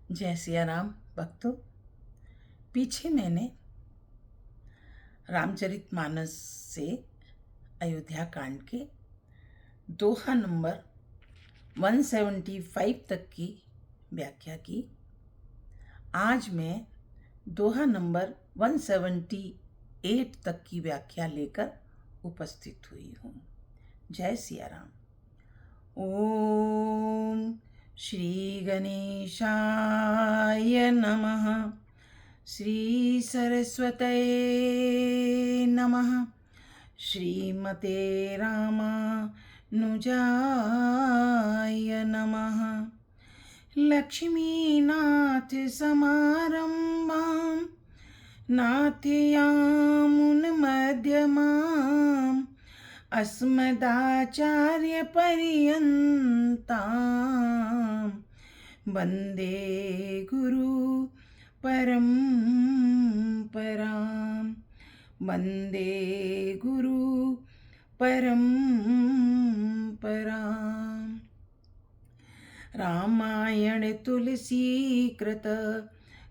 जय सिया राम भक्तों। पीछे मैंने रामचरितमानस से अयोध्या कांड के दोहा नंबर 175 तक की व्याख्या की। आज मैं दोहा नंबर 178 तक की व्याख्या लेकर उपस्थित हुई हूँ। जय सिया राम। ओम श्री गणेशाय नमः। श्री सरस्वतये नमः। श्रीमते रामानुजाय नमः। लक्ष्मीनाथ समारंभां नाथयामुनमध्यमाम् अस्मदाचार्यपर्यन्तां वन्दे गुरु परम्परां। वन्दे गुरु परम्पराम्। रामायण तुलसी कृत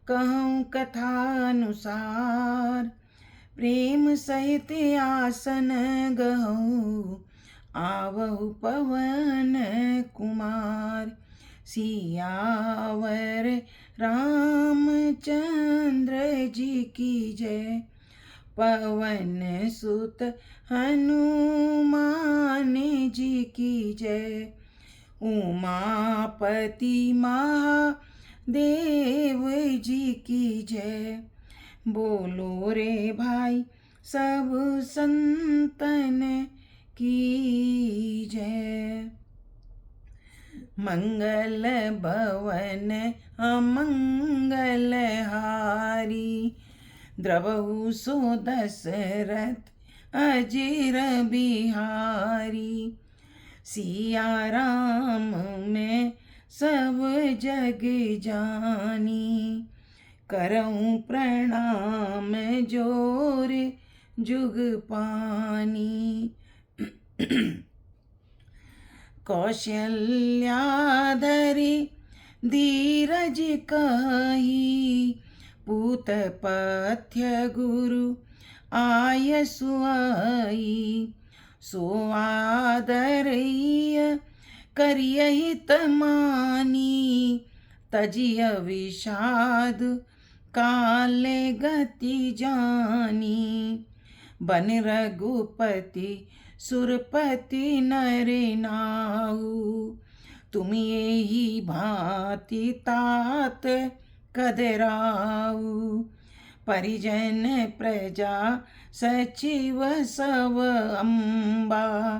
कहूँ कथानुसार प्रेम सहित आसन गहूँ आवहु पवन कुमार। सियावर रामचंद्र जी की जय। पवन सुत हनुमान जी की जय। उमापति महादेव जी की जय। बोलो रे भाई सब संतन की जय। मंगल भवन अमंगल हारी द्रवहु सो दशरथ अजीर बिहारी। सिया राम में सब जग जानी करऊं प्रणाम जोर जुग पानी। कौशल्याधरि धीरज कही पूत पथ्य गुरु आय सुआई। सो आदरय करियहि तमानी तजिय विषाद काले गति जानी। बन रघुपति सुरपति नर नाऊ तुम यही भांति तात कदराऊ। परिजन प्रजा सचिव सब अम्बा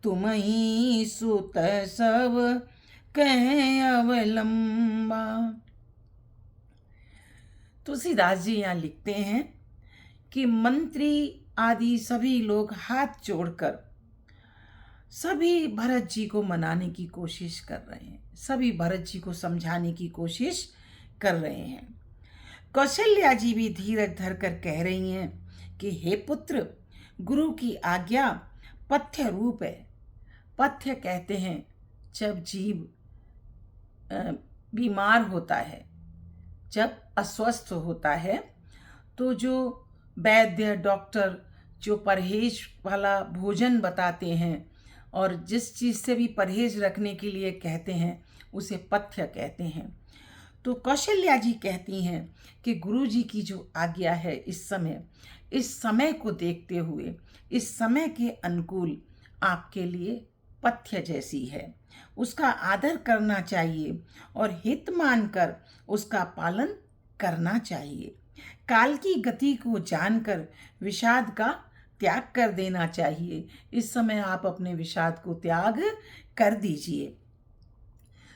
तुम ही सुत सब कह अवलंबा। तुलसीदास जी यहाँ लिखते हैं कि मंत्री आदि सभी लोग हाथ जोड़कर सभी भरत जी को मनाने की कोशिश कर रहे हैं, सभी भरत जी को समझाने की कोशिश कर रहे हैं। कौशल्या जी भी धीरज धरकर कह रही हैं कि हे पुत्र, गुरु की आज्ञा पथ्य रूप है। पथ्य कहते हैं जब जीव बीमार होता है, जब अस्वस्थ होता है, तो जो वैद्य डॉक्टर जो परहेज वाला भोजन बताते हैं और जिस चीज़ से भी परहेज रखने के लिए कहते हैं उसे पथ्य कहते हैं। तो कौशल्या जी कहती हैं कि गुरु जी की जो आज्ञा है इस समय को देखते हुए, इस समय के अनुकूल आपके लिए पथ्य जैसी है। उसका आदर करना चाहिए और हित मानकर उसका पालन करना चाहिए। काल की गति को जानकर विषाद का त्याग कर देना चाहिए। इस समय आप अपने विषाद को त्याग कर दीजिए।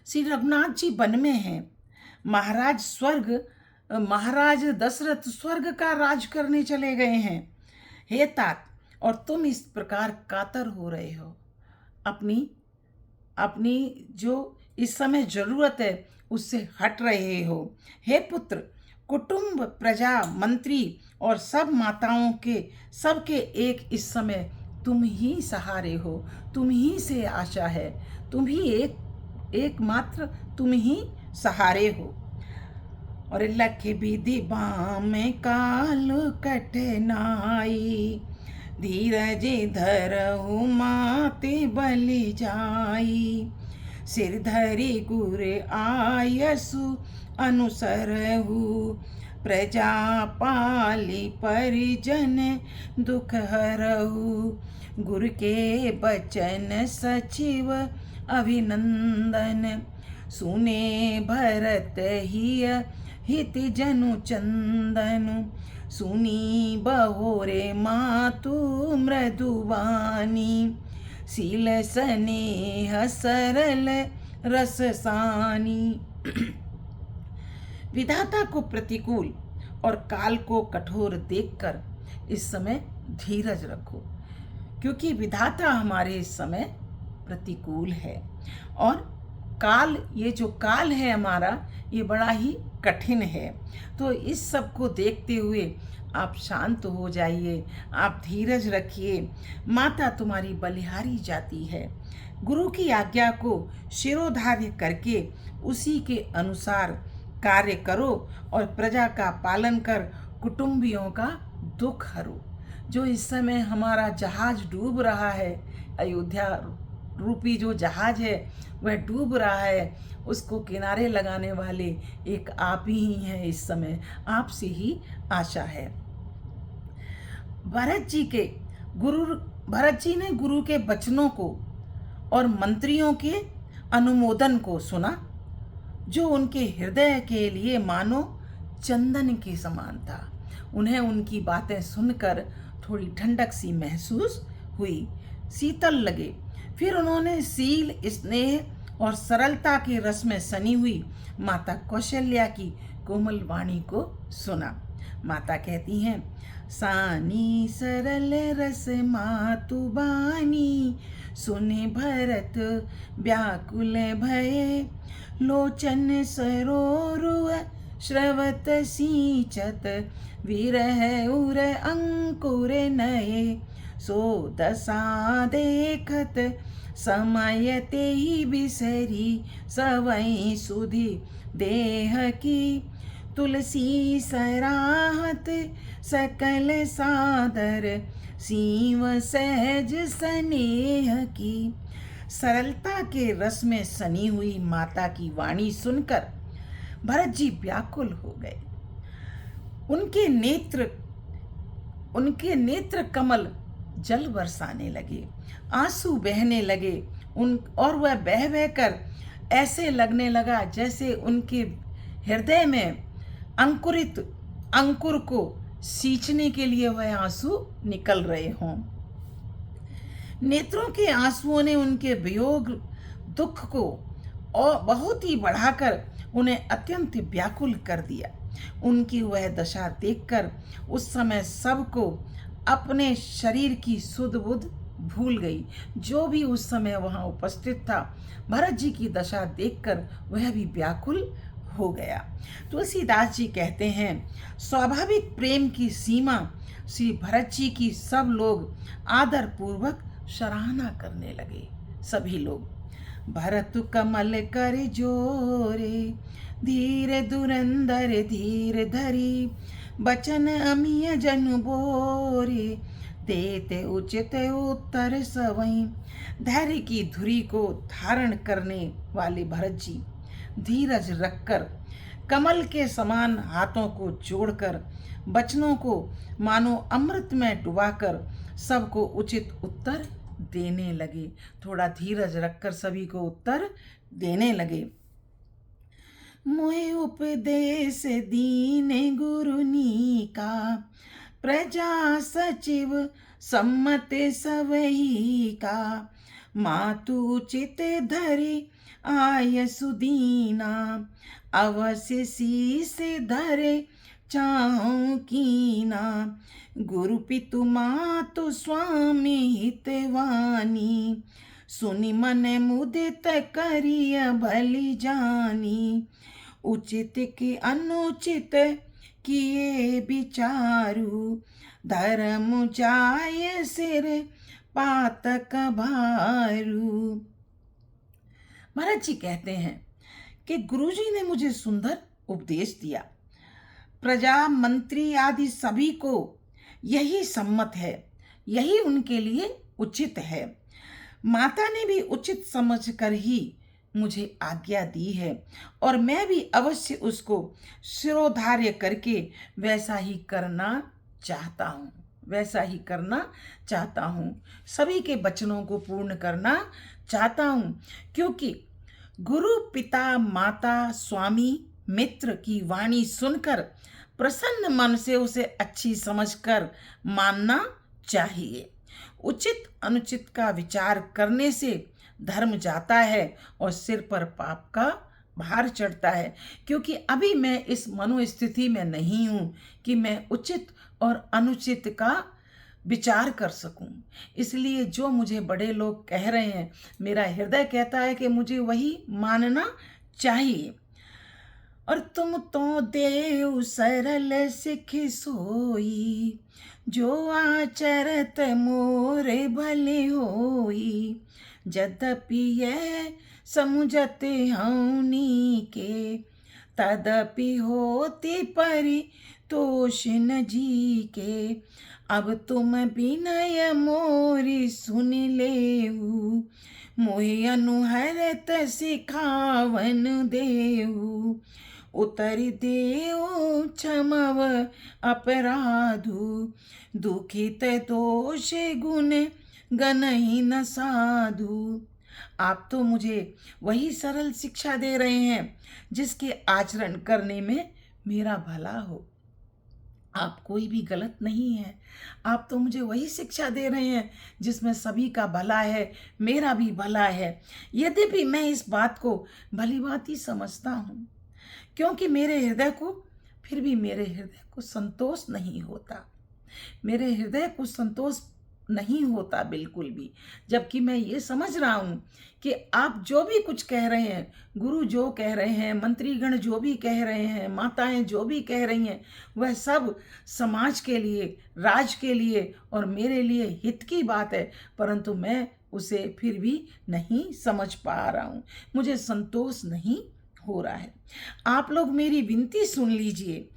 श्री रघुनाथ जी वन में हैं। महाराज दशरथ स्वर्ग का राज करने चले गए हैं। हे तात, और तुम इस प्रकार कातर हो रहे हो, अपनी जो इस समय जरूरत है उससे हट रहे हो। हे पुत्र, कुटुंब प्रजा मंत्री और सब माताओं के सबके एक इस समय तुम ही सहारे हो, तुम ही से आशा है, तुम ही एकमात्र तुम ही सहारे हो। और लख विधि बाम काल कठिनाई, धीरज धरहु माते बलि जाई, सिर धरि गुर आयसु अनुसरहु, प्रजा पाली परिजन दुख हरहु, गुरु के बचन सचिव अभिनंदन, सुने भरत हिय हित जनु चंदनु, सुनी बहोरे मातु मृदुवानी, शील स्नेह सरल रससानी। विधाता को प्रतिकूल और काल को कठोर देखकर इस समय धीरज रखो, क्योंकि विधाता हमारे इस समय प्रतिकूल है और काल, ये जो काल है हमारा, ये बड़ा ही कठिन है। तो इस सब को देखते हुए आप शांत हो जाइए, आप धीरज रखिए। माता तुम्हारी बलिहारी जाती है, गुरु की आज्ञा को शिरोधार्य करके उसी के अनुसार कार्य करो और प्रजा का पालन कर कुटुंबियों का दुख हरो। जो इस समय हमारा जहाज डूब रहा है, अयोध्या रूपी जो जहाज है वह डूब रहा है, उसको किनारे लगाने वाले एक आप ही हैं। इस समय आपसे ही आशा है। भरत जी ने गुरु के वचनों को और मंत्रियों के अनुमोदन को सुना, जो उनके हृदय के लिए मानो चंदन के समान था। उन्हें उनकी बातें सुनकर थोड़ी ठंडक सी महसूस हुई, शीतल लगे। फिर उन्होंने शील, स्नेह और सरलता के रस में सनी हुई माता कौशल्या की कोमल वाणी को सुना। माता कहती हैं, सानी सरल रस मातु बानी, सुने भरत व्याकुल भये, लोचन सरोरुह श्रवत सींचत, विरह उर अंकुर नये, सो दशा देखत समय ते ही बिसरी, सवई सुधि देह की, तुलसी सराहत सकल सादर, सीव सहज स्नेह की। सरलता के रस में सनी हुई माता की वाणी सुनकर भरत जी व्याकुल हो गए। उनके नेत्र कमल जल बरसाने लगे, आंसू बहने लगे। और वह बह बह कर ऐसे लगने लगा जैसे उनके हृदय में अंकुरित अंकुर को सींचने के लिए वह आंसू निकल रहे हों। नेत्रों के आंसुओं ने उनके वियोग दुख को और बहुत ही बढ़ाकर उन्हें अत्यंत व्याकुल कर दिया। उनकी वह दशा देखकर उस समय सबको अपने शरीर की सुध बुध भूल गई। जो भी उस समय वहां उपस्थित था, भरत जी की दशा देखकर वह भी व्याकुल हो गया। तुलसीदास जी कहते हैं, स्वाभाविक प्रेम की सीमा श्री भरत जी की सब लोग आदर पूर्वक सराहना करने लगे। सभी लोग, भरत कमल कर जोरे, धीर दुरंदर धीर धरी, बचन अमीय जनु बोरे, देते उचित उत्तर सवई। धैर्य की धुरी को धारण करने वाले भरत जी धीरज रखकर, कमल के समान हाथों को जोड़कर, वचनों को मानो अमृत में डुबाकर सबको उचित उत्तर देने लगे। थोड़ा धीरज रखकर सभी को उत्तर देने लगे। मोहे उपदेश दीने गुरुनी का, प्रजा सचिव सम्मत सवही का, मातु चित धरि आय सुदीना, अवश्य शीस धरे चाहूं कीना, गुरु पितु मातु स्वामी हितवानी, सुनि मन मुदित करिय भली जानी, उचित की अनुचित किए विचारु, धर्म जाय सिर पातक भारू। महाराज जी कहते हैं कि गुरुजी ने मुझे सुंदर उपदेश दिया। प्रजा, मंत्री आदि सभी को यही सम्मत है, यही उनके लिए उचित है। माता ने भी उचित समझकर ही मुझे आज्ञा दी है और मैं भी अवश्य उसको शिरोधार्य करके वैसा ही करना चाहता हूँ, वैसा ही करना चाहता हूँ। सभी के वचनों को पूर्ण करना चाहता हूँ, क्योंकि गुरु, पिता, माता, स्वामी, मित्र की वाणी सुनकर प्रसन्न मन से उसे अच्छी समझकर मानना चाहिए। उचित अनुचित का विचार करने से धर्म जाता है और सिर पर पाप का भार चढ़ता है, क्योंकि अभी मैं इस मनोस्थिति में नहीं हूँ कि मैं उचित और अनुचित का विचार कर सकूं। इसलिए जो मुझे बड़े लोग कह रहे हैं, मेरा हृदय कहता है कि मुझे वही मानना चाहिए। और तुम तो देव सरल सिख सोई, जो आचरत मोरे भले होई। यद्यपि यह समुझत हऊनी के, तदपि होती परि तोष न जी के। अब तुम विनय मोरी सुन लेहु, मोहि अनुहरत सिखावन देहु। उतरि देव क्षमव अपराधु, दुखित दोष गुण गनहि न साधु। आप तो मुझे वही सरल शिक्षा दे रहे हैं जिसके आचरण करने में मेरा भला हो। आप कोई भी गलत नहीं है। आप तो मुझे वही शिक्षा दे रहे हैं जिसमें सभी का भला है, मेरा भी भला है। यद्यपि मैं इस बात को भली भांति समझता हूँ, क्योंकि मेरे हृदय को संतोष नहीं होता। मेरे हृदय को संतोष नहीं होता बिल्कुल भी, जबकि मैं ये समझ रहा हूँ कि आप जो भी कुछ कह रहे हैं, गुरु जो कह रहे हैं, मंत्रीगण जो भी कह रहे हैं, माताएं जो भी कह रही हैं, वह सब समाज के लिए, राज के लिए और मेरे लिए हित की बात है, परंतु मैं उसे फिर भी नहीं समझ पा रहा हूँ। मुझे संतोष नहीं हो रहा है। आप लोग मेरी विनती सुन लीजिए,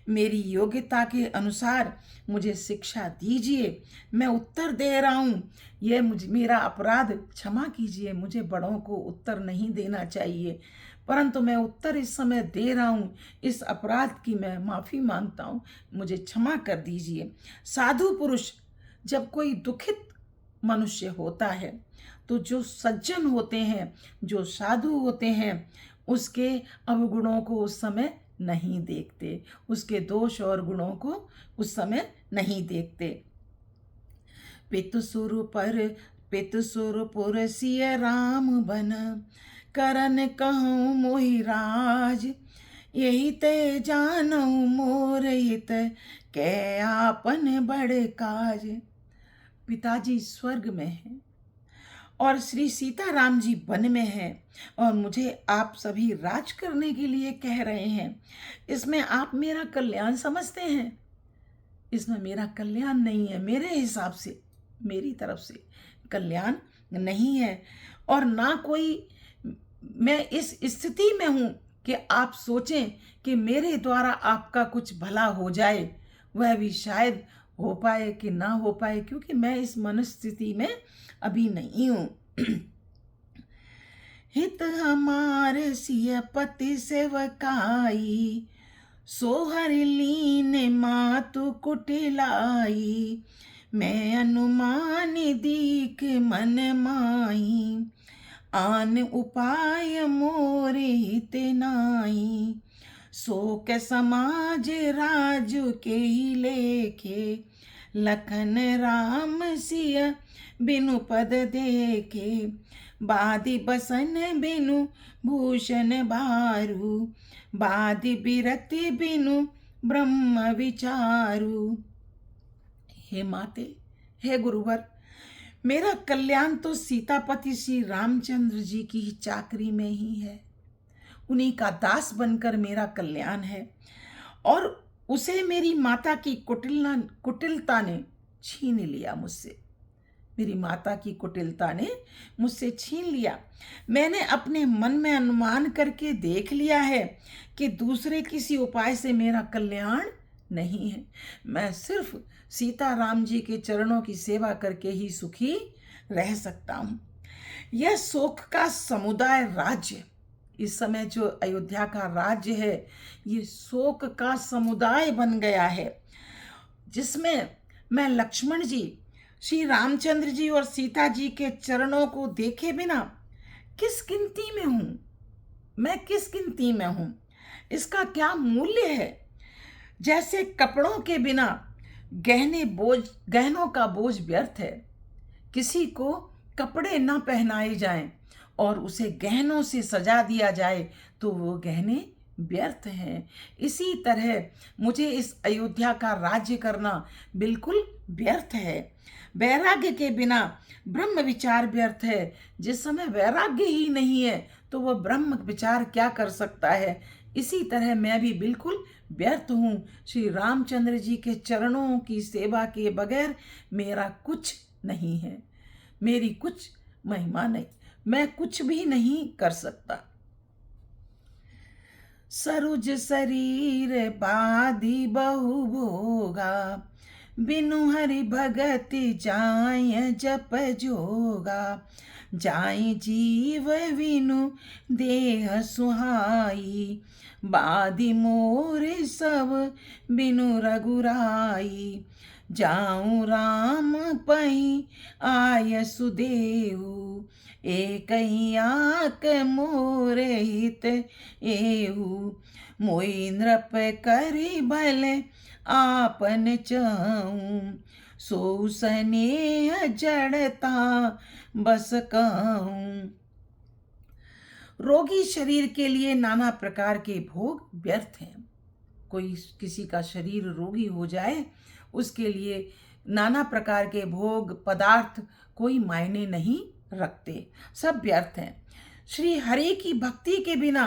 मेरी योग्यता के अनुसार मुझे शिक्षा दीजिए। मैं उत्तर दे रहा हूँ, यह मेरा अपराध क्षमा कीजिए। मुझे बड़ों को उत्तर नहीं देना चाहिए, परंतु मैं उत्तर इस समय दे रहा हूँ। इस अपराध की मैं माफ़ी मांगता हूँ, मुझे क्षमा कर दीजिए। साधु पुरुष, जब कोई दुखित मनुष्य होता है तो जो सज्जन होते हैं, जो साधु होते हैं, उसके अवगुणों को उस समय नहीं देखते, उसके दोष और गुणों को उस समय नहीं देखते। पितुसुर पुर सिय राम बन, करन कहूँ मोहि राज। यही ते जानऊ मोर हित, कै आपन बड़ काज। पिताजी स्वर्ग में हैं और श्री सीताराम जी वन में हैं, और मुझे आप सभी राज करने के लिए कह रहे हैं। इसमें आप मेरा कल्याण समझते हैं? इसमें मेरा कल्याण नहीं है। मेरे हिसाब से, मेरी तरफ से कल्याण नहीं है, और ना कोई मैं इस स्थिति में हूँ कि आप सोचें कि मेरे द्वारा आपका कुछ भला हो जाए। वह भी शायद हो पाए कि ना हो पाए, क्योंकि मैं इस मनस्थिति में अभी नहीं हूँ। हित हमारे सिय पति सेवकाई, सोहर लीन मातु कुटिलाई। मैं अनुमान दीख मन माई, आन उपाय मोरे हित नाई। शोक समाज राजु के ही लेखे, लखन राम सिय बिनु पद देखे। बादि बसन बिनु भूषण भारू, बादि बिरति बिनु ब्रह्म विचारू। हे माते, हे गुरुवर, मेरा कल्याण तो सीतापति श्री रामचंद्र जी की ही चाकरी में ही है। उन्हीं का दास बनकर मेरा कल्याण है, और उसे मेरी माता की कुटिलता ने छीन लिया मुझसे। मेरी माता की कुटिलता ने मुझसे छीन लिया। मैंने अपने मन में अनुमान करके देख लिया है कि दूसरे किसी उपाय से मेरा कल्याण नहीं है। मैं सिर्फ सीता राम जी के चरणों की सेवा करके ही सुखी रह सकता हूँ। यह शोक का समुदाय राज्य, इस समय जो अयोध्या का राज्य है ये शोक का समुदाय बन गया है, जिसमें मैं लक्ष्मण जी, श्री रामचंद्र जी और सीता जी के चरणों को देखे बिना किस गिनती में हूँ, मैं किस गिनती में हूँ, इसका क्या मूल्य है। जैसे कपड़ों के बिना गहनों का बोझ व्यर्थ है। किसी को कपड़े न पहनाए जाएं और उसे गहनों से सजा दिया जाए तो वो गहने व्यर्थ हैं। इसी तरह मुझे इस अयोध्या का राज्य करना बिल्कुल व्यर्थ है। वैराग्य के बिना ब्रह्म विचार व्यर्थ है। जिस समय वैराग्य ही नहीं है तो वह ब्रह्म विचार क्या कर सकता है। इसी तरह मैं भी बिल्कुल व्यर्थ हूँ। श्री रामचंद्र जी के चरणों की सेवा के बगैर मेरा कुछ नहीं है, मेरी कुछ महिमा नहीं, मैं कुछ भी नहीं कर सकता। सरुज शरीर बाधी बहु भोगा, बिनु हरि भगत जाय जप जोगा। जाय जीव विनु देह सुहाई, बाधी मोर सब बिनु रघुराई। जाऊं राम पई आय सुदेहु, एक आक मोर हित एहु। मोई नृप करि भल आपन चाहूं, सो स्नेह जड़ता बस कहूं। रोगी शरीर के लिए नाना प्रकार के भोग व्यर्थ हैं। कोई किसी का शरीर रोगी हो जाए उसके लिए नाना प्रकार के भोग पदार्थ कोई मायने नहीं रखते, सब व्यर्थ हैं। श्री हरि की भक्ति के बिना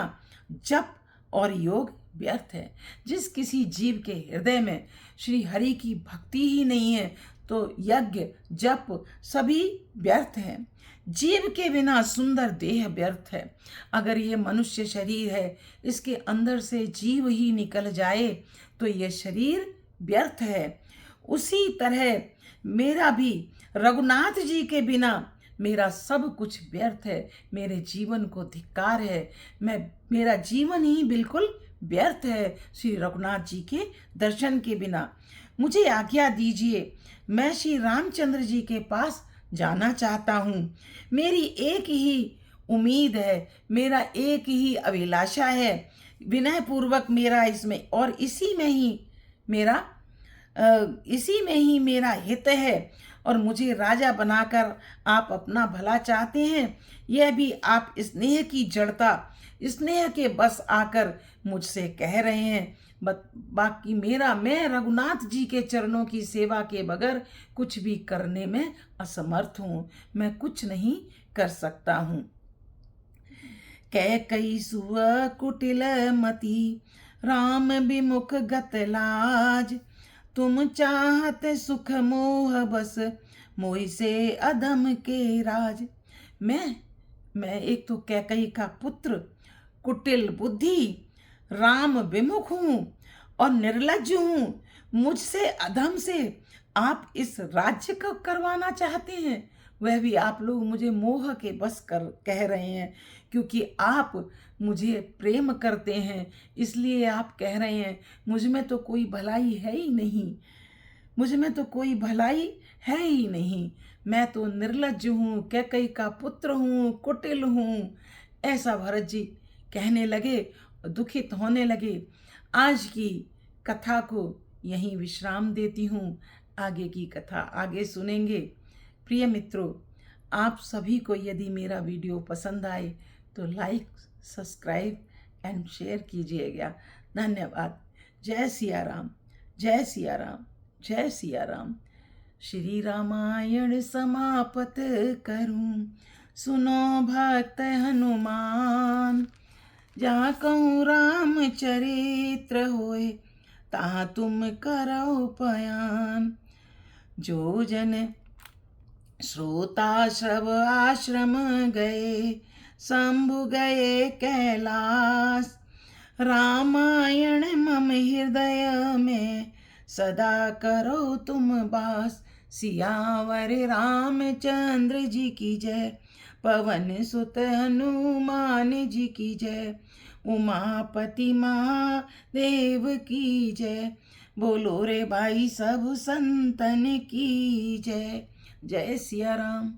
जप और योग व्यर्थ है। जिस किसी जीव के हृदय में श्री हरि की भक्ति ही नहीं है तो यज्ञ जप सभी व्यर्थ हैं। जीव के बिना सुंदर देह व्यर्थ है। अगर ये मनुष्य शरीर है, इसके अंदर से जीव ही निकल जाए तो ये शरीर व्यर्थ है। उसी तरह मेरा भी रघुनाथ जी के बिना मेरा सब कुछ व्यर्थ है। मेरे जीवन को धिक्कार है, मेरा जीवन ही बिल्कुल व्यर्थ है श्री रघुनाथ जी के दर्शन के बिना। मुझे आज्ञा दीजिए, मैं श्री रामचंद्र जी के पास जाना चाहता हूँ। मेरी एक ही उम्मीद है, मेरा एक ही अभिलाषा है। विनय पूर्वक मेरा इसमें और इसी में ही मेरा हित है और मुझे राजा बनाकर आप अपना भला चाहते हैं। यह भी आप स्नेह की जड़ता, स्नेह के बस आकर मुझसे कह रहे हैं। बाकी मैं रघुनाथ जी के चरणों की सेवा के बगैर कुछ भी करने में असमर्थ हूँ, मैं कुछ नहीं कर सकता हूँ। कैकई सुव कुटिल मति, राम विमुख गत लाज। तुम चाहत सुख मोह बस, मोहि से अधम के राज। मैं एक तो कैकई का पुत्र, कुटिल बुद्धि, राम विमुख हूँ और निर्लज्ज हूँ। मुझसे अधम से आप इस राज्य को करवाना चाहते हैं, वह भी आप लोग मुझे मोह के बस कर कह रहे हैं। क्योंकि आप मुझे प्रेम करते हैं इसलिए आप कह रहे हैं। मुझ में तो कोई भलाई है ही नहीं, मुझ में तो कोई भलाई है ही नहीं। मैं तो निर्लज्ज हूँ, कैकई का पुत्र हूँ, कुटिल हूँ, ऐसा भरत जी कहने लगे, दुखित होने लगे। आज की कथा को यहीं विश्राम देती हूँ, आगे की कथा आगे सुनेंगे। प्रिय मित्रों, आप सभी को यदि मेरा वीडियो पसंद आए तो लाइक, सब्सक्राइब एंड शेयर कीजिएगा। धन्यवाद। जय सिया राम, जय सिया राम, जय सिया राम। श्री रामायण समापत करूं, सुनो भक्त हनुमान। जहाँ कहूँ राम चरित्र होए, तहाँ तुम करो बयान। जो जन श्रोताश्रव आश्रम गए, शंभु गए कैलाश। रामायण मम हृदय में सदा करो तुम वास। सियावर रामचंद्र जी की जय, पवन सुत हनुमान जी की जय, उमापति महादेव की जय। बोलो रे भाई सब संतन की जय। जय सिया राम।